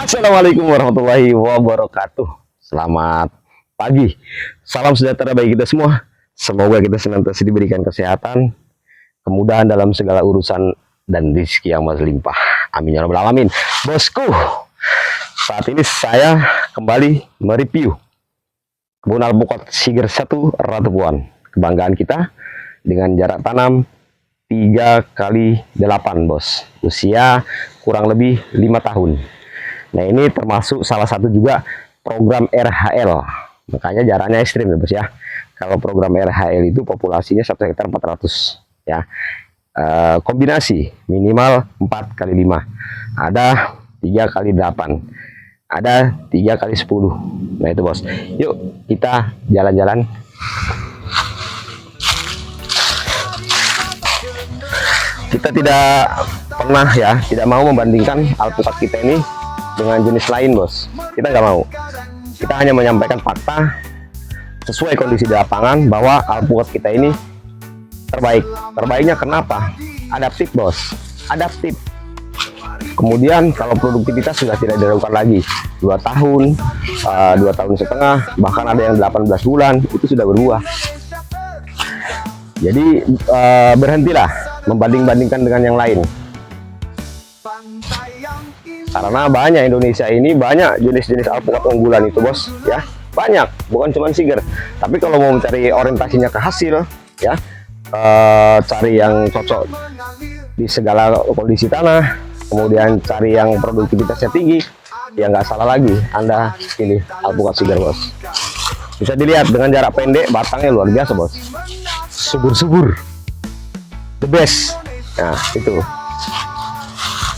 Assalamualaikum warahmatullahi wabarakatuh. Selamat pagi. Salam sejahtera bagi kita semua. Semoga kita senantiasa diberikan kesehatan, kemudahan dalam segala urusan, dan rezeki yang berlimpah. Amin ya rabbal alamin. Bosku, saat ini saya kembali mereview kebun alpukat Siger 1 Ratu Puan. Kebanggaan kita dengan jarak tanam 3x8, bos. Usia kurang lebih 5 tahun. Nah, ini termasuk salah satu juga program RHL. Makanya jaraknya ekstrim ya, bos ya. Kalau program RHL itu populasinya 1 hektar 400 ya. Kombinasi minimal 4x5. Ada 3x8. Ada 3x10. Nah, itu, bos. Yuk kita jalan-jalan. Kita tidak pernah ya, tidak mau membandingkan alpukat kita ini dengan jenis lain, bos. Kita nggak mau. Kita hanya menyampaikan fakta sesuai kondisi di lapangan bahwa alpukat kita ini terbaik. Terbaiknya kenapa? Adaptif, bos. Adaptif. Kemudian kalau produktivitas sudah tidak diragukan lagi. 2 tahun, 2 tahun setengah, bahkan ada yang 18 bulan itu sudah berbuah. Jadi berhentilah membanding-bandingkan dengan yang lain. Karena banyak Indonesia ini banyak jenis-jenis alpukat unggulan itu, bos ya. Banyak, bukan cuma Siger. Tapi kalau mau mencari orientasinya ke hasil ya, cari yang cocok di segala kondisi tanah, kemudian cari yang produktivitasnya tinggi, ya nggak salah lagi Anda pilih alpukat Siger, bos. Bisa dilihat dengan jarak pendek, batangnya luar biasa, bos. Subur-subur, the best. Nah, itu.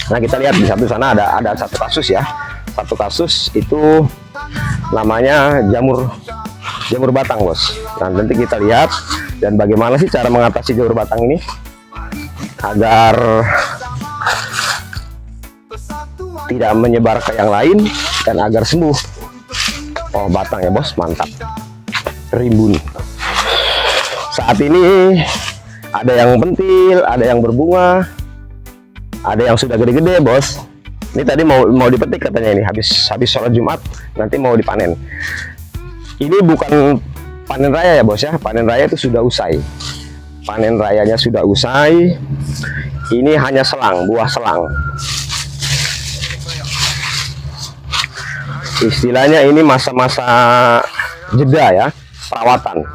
Nah, kita lihat di satu sana ada satu kasus ya. Satu kasus itu namanya jamur batang, bos. Nah, nanti kita lihat dan bagaimana sih cara mengatasi jamur batang ini agar tidak menyebar ke yang lain dan agar sembuh. Oh, batang ya, bos, mantap. Rimbun. Saat ini ada yang pentil, ada yang berbunga, ada yang sudah gede-gede, bos. Ini tadi mau dipetik katanya, ini habis sholat Jumat nanti mau dipanen. Ini bukan panen raya ya, bos ya. Panen raya itu sudah usai. Panen rayanya sudah usai. Ini hanya selang, buah selang. Istilahnya ini masa-masa jeda ya, perawatan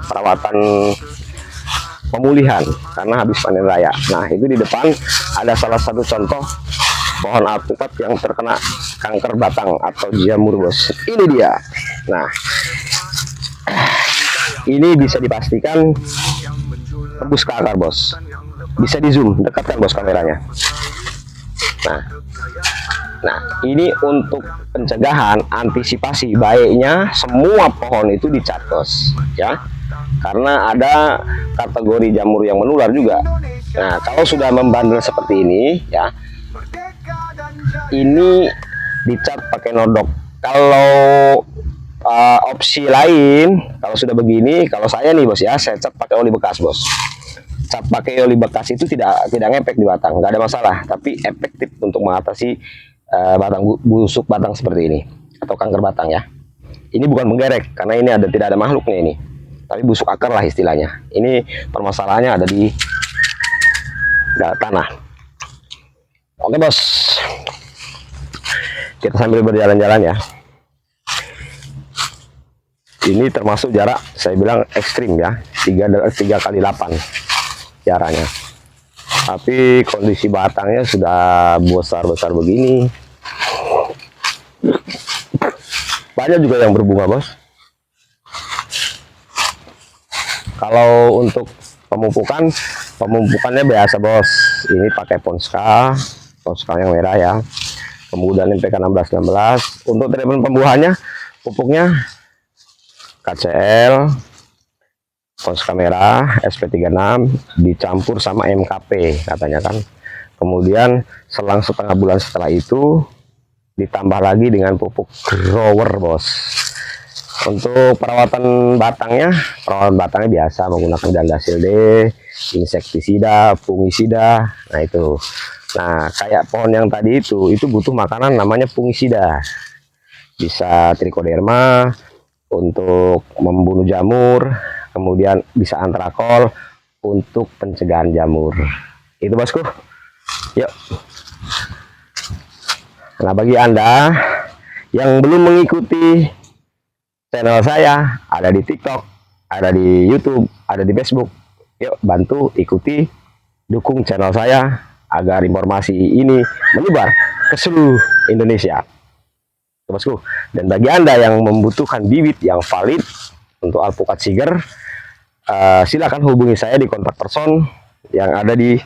pemulihan karena habis panen raya. Nah, itu di depan ada salah satu contoh pohon alpukat yang terkena kanker batang atau jamur, bos. Ini dia. Nah, ini bisa dipastikan tembus ke akar, bos. Bisa di zoom, dekatkan, bos, kameranya. Nah, ini untuk pencegahan, antisipasi baiknya semua pohon itu dicat, bos, ya. Karena ada kategori jamur yang menular juga. Nah, kalau sudah membandel seperti ini ya, ini dicat pakai nodok. Kalau opsi lain, kalau sudah begini, kalau saya nih, bos ya, saya cat pakai oli bekas, bos. Cat pakai oli bekas itu tidak ngefek di batang, nggak ada masalah, tapi efektif untuk mengatasi busuk batang seperti ini atau kanker batang ya. Ini bukan menggerek karena ini tidak ada makhluknya ini, tapi busuk akar lah istilahnya. Ini permasalahannya ada di tanah. Oke, bos, kita sambil berjalan-jalan ya. Ini termasuk jarak saya bilang ekstrim ya, 3x8 jaraknya. Tapi kondisi batangnya sudah besar-besar begini. Banyak juga yang berbunga, bos. Kalau untuk pemupukannya biasa, bos. Ini pakai Ponska yang merah ya. Kemudian NPK 1616. Untuk treatment pembuahannya, pupuknya KCL, Ponska merah, SP36 dicampur sama MKP katanya kan. Kemudian selang setengah bulan setelah itu ditambah lagi dengan pupuk grower, bos. Untuk perawatan batangnya biasa menggunakan Dandasil D, insektisida, fungisida. Nah, itu Nah, kayak pohon yang tadi itu butuh makanan namanya fungisida. Bisa trichoderma untuk membunuh jamur, kemudian bisa antrakol untuk pencegahan jamur. Itu bosku. Yuk. Nah, bagi Anda yang belum mengikuti channel saya, ada di TikTok, ada di YouTube, ada di Facebook, yuk bantu ikuti, dukung channel saya agar informasi ini menyebar ke seluruh Indonesia. Bosku. Dan bagi Anda yang membutuhkan bibit yang valid untuk alpukat siger, silakan hubungi saya di kontak person yang ada di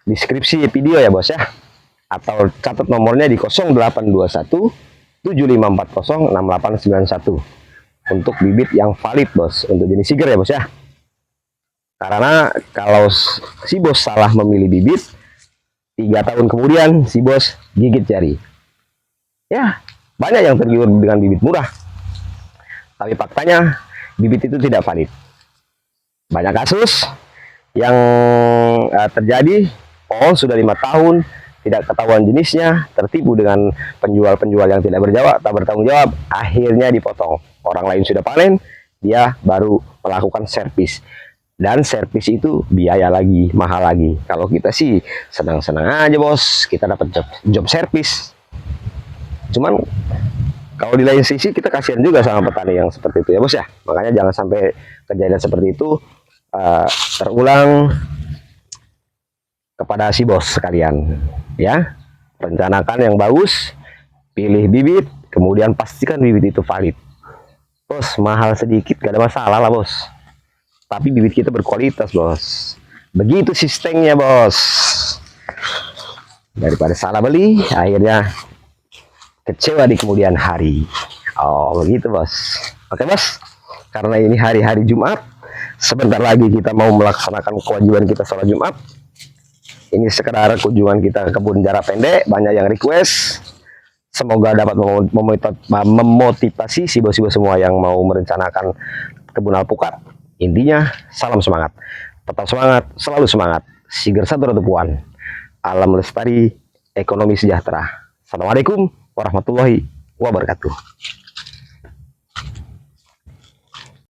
deskripsi video ya bos ya, atau catat nomornya di 0821 7540 6891 untuk bibit yang valid bos, untuk jenis siger ya bos ya. Karena kalau si bos salah memilih bibit, 3 tahun kemudian si bos gigit jari. Ya, banyak yang tergiur dengan bibit murah, tapi faktanya bibit itu tidak valid. Banyak kasus yang terjadi, pohon sudah 5 tahun tidak ketahuan jenisnya, tertipu dengan penjual-penjual yang tidak bertanggung jawab, akhirnya dipotong. Orang lain sudah panen, dia baru melakukan servis. Dan servis itu biaya lagi, mahal lagi. Kalau kita sih senang-senang aja bos, kita dapat job servis. Cuman kalau di lain sisi kita kasihan juga sama petani yang seperti itu ya bos ya. Makanya jangan sampai kejadian seperti itu terulang kepada si bos sekalian ya. Rencanakan yang bagus, pilih bibit, kemudian pastikan bibit itu valid bos. Mahal sedikit gak ada masalah lah bos, tapi bibit kita berkualitas bos. Begitu sistemnya bos, daripada salah beli akhirnya kecewa di kemudian hari. Oh begitu bos. Oke bos, karena ini hari-hari Jumat, sebentar lagi kita mau melaksanakan kewajiban kita sholat Jumat. Ini sekedar kunjungan kita ke kebun jarak pendek, banyak yang request. Semoga dapat memotivasi si bos-bos semua yang mau merencanakan kebun alpukat. Intinya, salam semangat. Tetap semangat, selalu semangat. Siger satu Puan. Alam lestari, ekonomi sejahtera. Assalamualaikum warahmatullahi wabarakatuh.